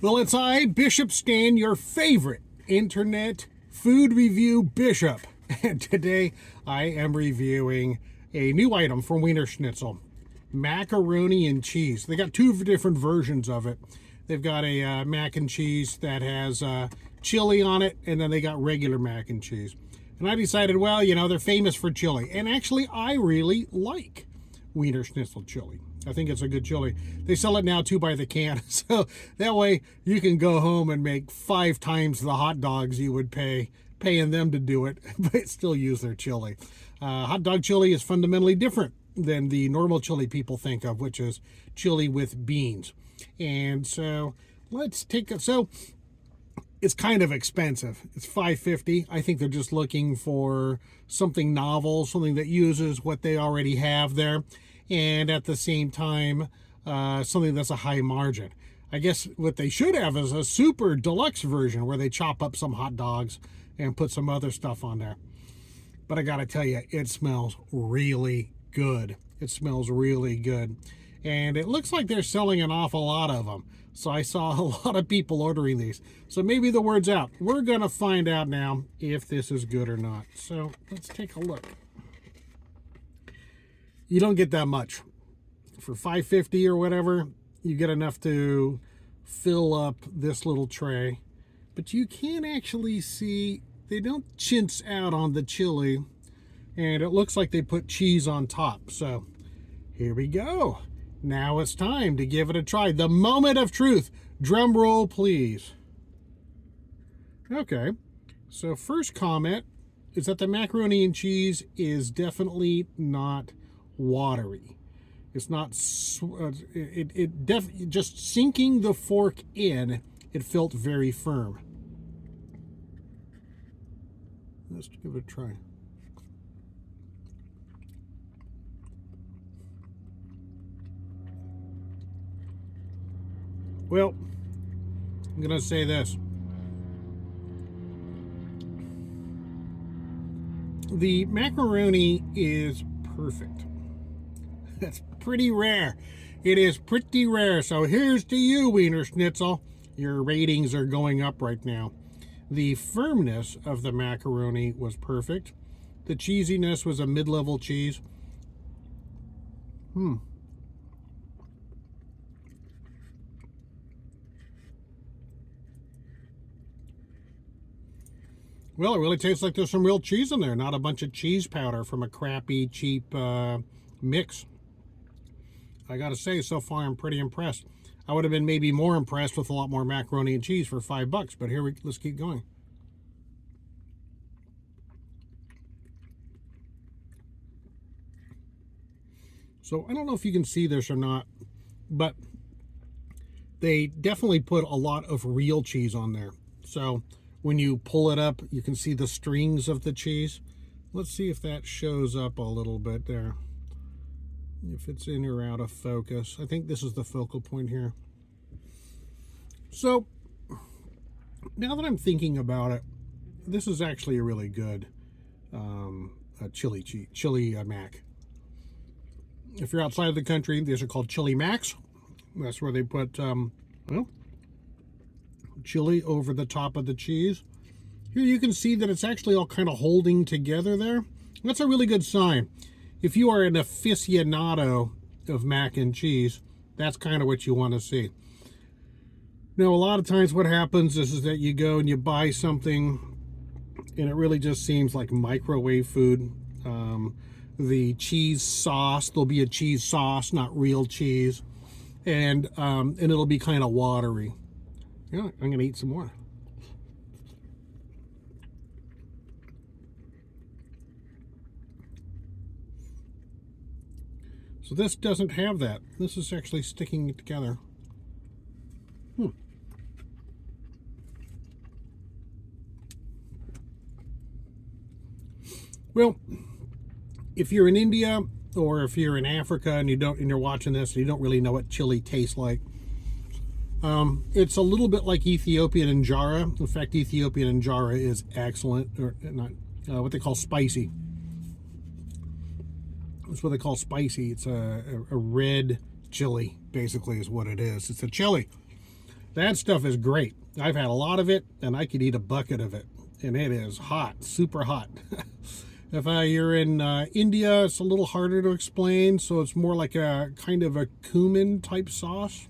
Well, it's I, Bishop Stan, your favorite internet food review bishop. And today I am reviewing a new item from Wienerschnitzel, macaroni and cheese. They got two different versions of it. They've got a mac and cheese that has chili on it, and then they got regular mac and cheese. And I decided, well, you know, they're famous for chili. And actually, I really like Wienerschnitzel chili. I think it's a good chili. They sell it now too by the can, so that way you can go home and make 5 times the hot dogs you would paying them to do it, but still use their chili. Hot dog chili is fundamentally different than the normal chili people think of, which is chili with beans. And so let's take it. So it's kind of expensive. It's $5.50. I think they're just looking for something novel, something that uses what they already have there, and at the same time, something that's a high margin. I guess what they should have is a super deluxe version where they chop up some hot dogs and put some other stuff on there. But I gotta tell you, it smells really good. It smells really good. And it looks like they're selling an awful lot of them. So I saw a lot of people ordering these. So maybe the word's out. We're gonna find out now if this is good or not. So let's take a look. You don't get that much. For $5.50 or whatever, you get enough to fill up this little tray. But you can actually see they don't chintz out on the chili. And it looks like they put cheese on top. So here we go. Now it's time to give it a try. The moment of truth. Drum roll, please. Okay. So first comment is that the macaroni and cheese is definitely not watery. It's not, just sinking the fork in, it felt very firm. Let's give it a try. Well, I'm gonna say this. The macaroni is perfect. That's pretty rare. It is pretty rare. So here's to you, Wienerschnitzel. Your ratings are going up right now. The firmness of the macaroni was perfect. The cheesiness was a mid-level cheese. Well, it really tastes like there's some real cheese in there, not a bunch of cheese powder from a crappy, cheap mix. I gotta say, so far I'm pretty impressed. I would have been maybe more impressed with a lot more macaroni and cheese for $5, but let's keep going. So I don't know if you can see this or not, but they definitely put a lot of real cheese on there. So when you pull it up, you can see the strings of the cheese. Let's see if that shows up a little bit there. If it's in or out of focus. I think this is the focal point here. So now that I'm thinking about it, this is actually a really good chili mac. If you're outside of the country, these are called chili macs. That's where they put chili over the top of the cheese. Here you can see that it's actually all kind of holding together there. That's a really good sign. If you are an aficionado of mac and cheese, that's kind of what you want to see. Now, a lot of times what happens is that you go and you buy something and it really just seems like microwave food. The cheese sauce, there'll be a cheese sauce, not real cheese. And it'll be kind of watery. Yeah, I'm going to eat some more. So this doesn't have that. This is actually sticking it together. Well, if you're in India or if you're in Africa and you're watching this and you don't really know what chili tastes like, it's a little bit like Ethiopian injera. In fact, Ethiopian injera is excellent, or not what they call spicy. That's what they call spicy. It's a red chili, basically, is what it is. It's a chili. That stuff is great. I've had a lot of it, and I could eat a bucket of it, and it is hot, super hot. If you're in India, it's a little harder to explain, so it's more like a kind of a cumin type sauce.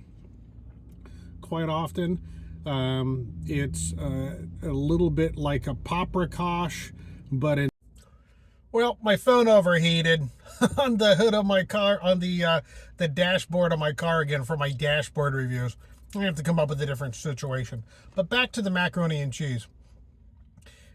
Quite often, it's a little bit like a paprikash, but in well, my phone overheated on the hood of my car, on the dashboard of my car again for my dashboard reviews. I have to come up with a different situation. But back to the macaroni and cheese.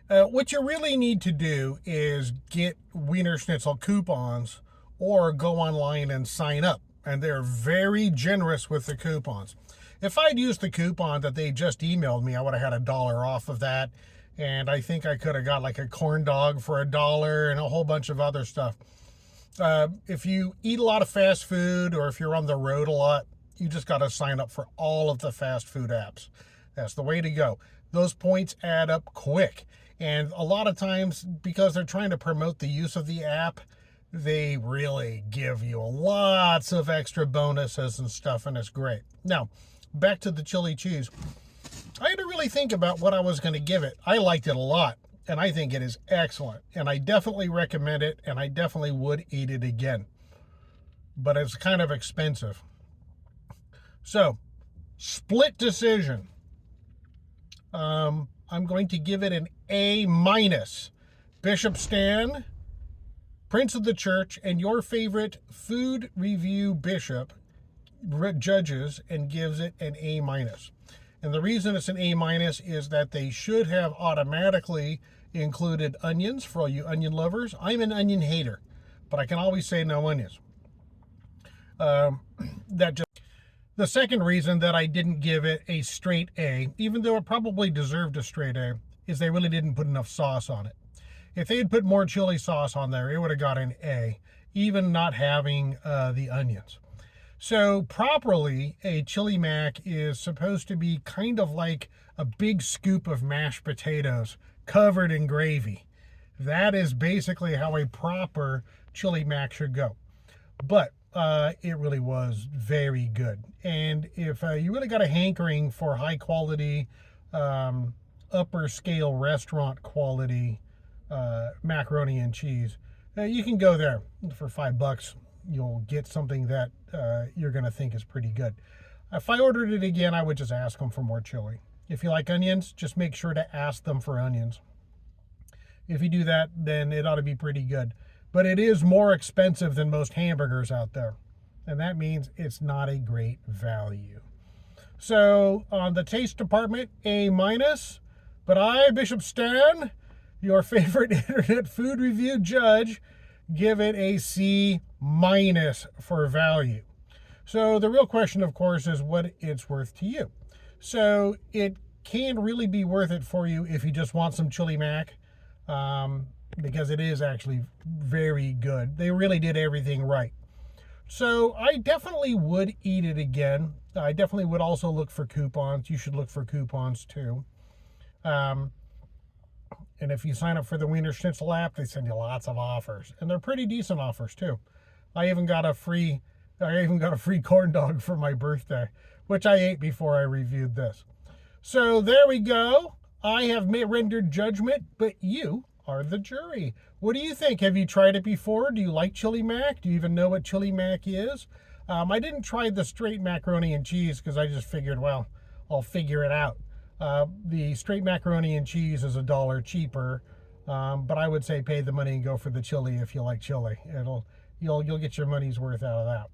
What you really need to do is get Wienerschnitzel coupons or go online and sign up. And they're very generous with the coupons. If I'd used the coupon that they just emailed me, I would have had $1 off of that. And I think I could have got like a corn dog for $1 and a whole bunch of other stuff. If you eat a lot of fast food or if you're on the road a lot, you just got to sign up for all of the fast food apps. That's the way to go. Those points add up quick. And a lot of times, because they're trying to promote the use of the app, they really give you lots of extra bonuses and stuff, and it's great. Now, back to the chili cheese. I had to really think about what I was going to give it. I liked it a lot, and I think it is excellent. And I definitely recommend it, and I definitely would eat it again. But it's kind of expensive. So, split decision. I'm going to give it an A-. Bishop Stan, Prince of the Church, and your favorite food review bishop judges and gives it an A-. And the reason it's an A- is that they should have automatically included onions for all you onion lovers. I'm an onion hater, but I can always say no onions. The second reason that I didn't give it a straight A, even though it probably deserved a straight A, is they really didn't put enough sauce on it. If they had put more chili sauce on there, it would have got an A, even not having the onions. So properly, a chili mac is supposed to be kind of like a big scoop of mashed potatoes covered in gravy. That is basically how a proper chili mac should go. But it really was very good. And if you really got a hankering for high quality, upper scale restaurant quality macaroni and cheese, you can go there for $5. You'll get something that you're going to think is pretty good. If I ordered it again, I would just ask them for more chili. If you like onions, just make sure to ask them for onions. If you do that, then it ought to be pretty good. But it is more expensive than most hamburgers out there. And that means it's not a great value. So on the taste department, A-. But I, Bishop Stan, your favorite internet food review judge, give it a C- for value. So the real question, of course, is what it's worth to you. So it can really be worth it for you if you just want some chili mac, because it is actually very good. They really did everything right. So I definitely would eat it again. I definitely would also look for coupons. You should look for coupons too. And if you sign up for the Wienerschnitzel app, they send you lots of offers, and they're pretty decent offers too. I even got a free corn dog for my birthday, which I ate before I reviewed this. So there we go. I have rendered judgment, but you are the jury. What do you think? Have you tried it before? Do you like chili mac? Do you even know what chili mac is? I didn't try the straight macaroni and cheese because I just figured, well, I'll figure it out. The straight macaroni and cheese is $1 cheaper, but I would say pay the money and go for the chili if you like chili. You'll get your money's worth out of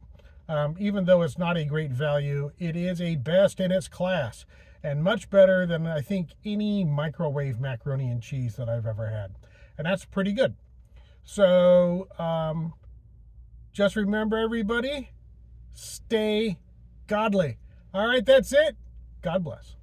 that. Even though it's not a great value, it is a best in its class and much better than I think any microwave macaroni and cheese that I've ever had. And that's pretty good. So just remember, everybody, stay godly. All right, that's it. God bless.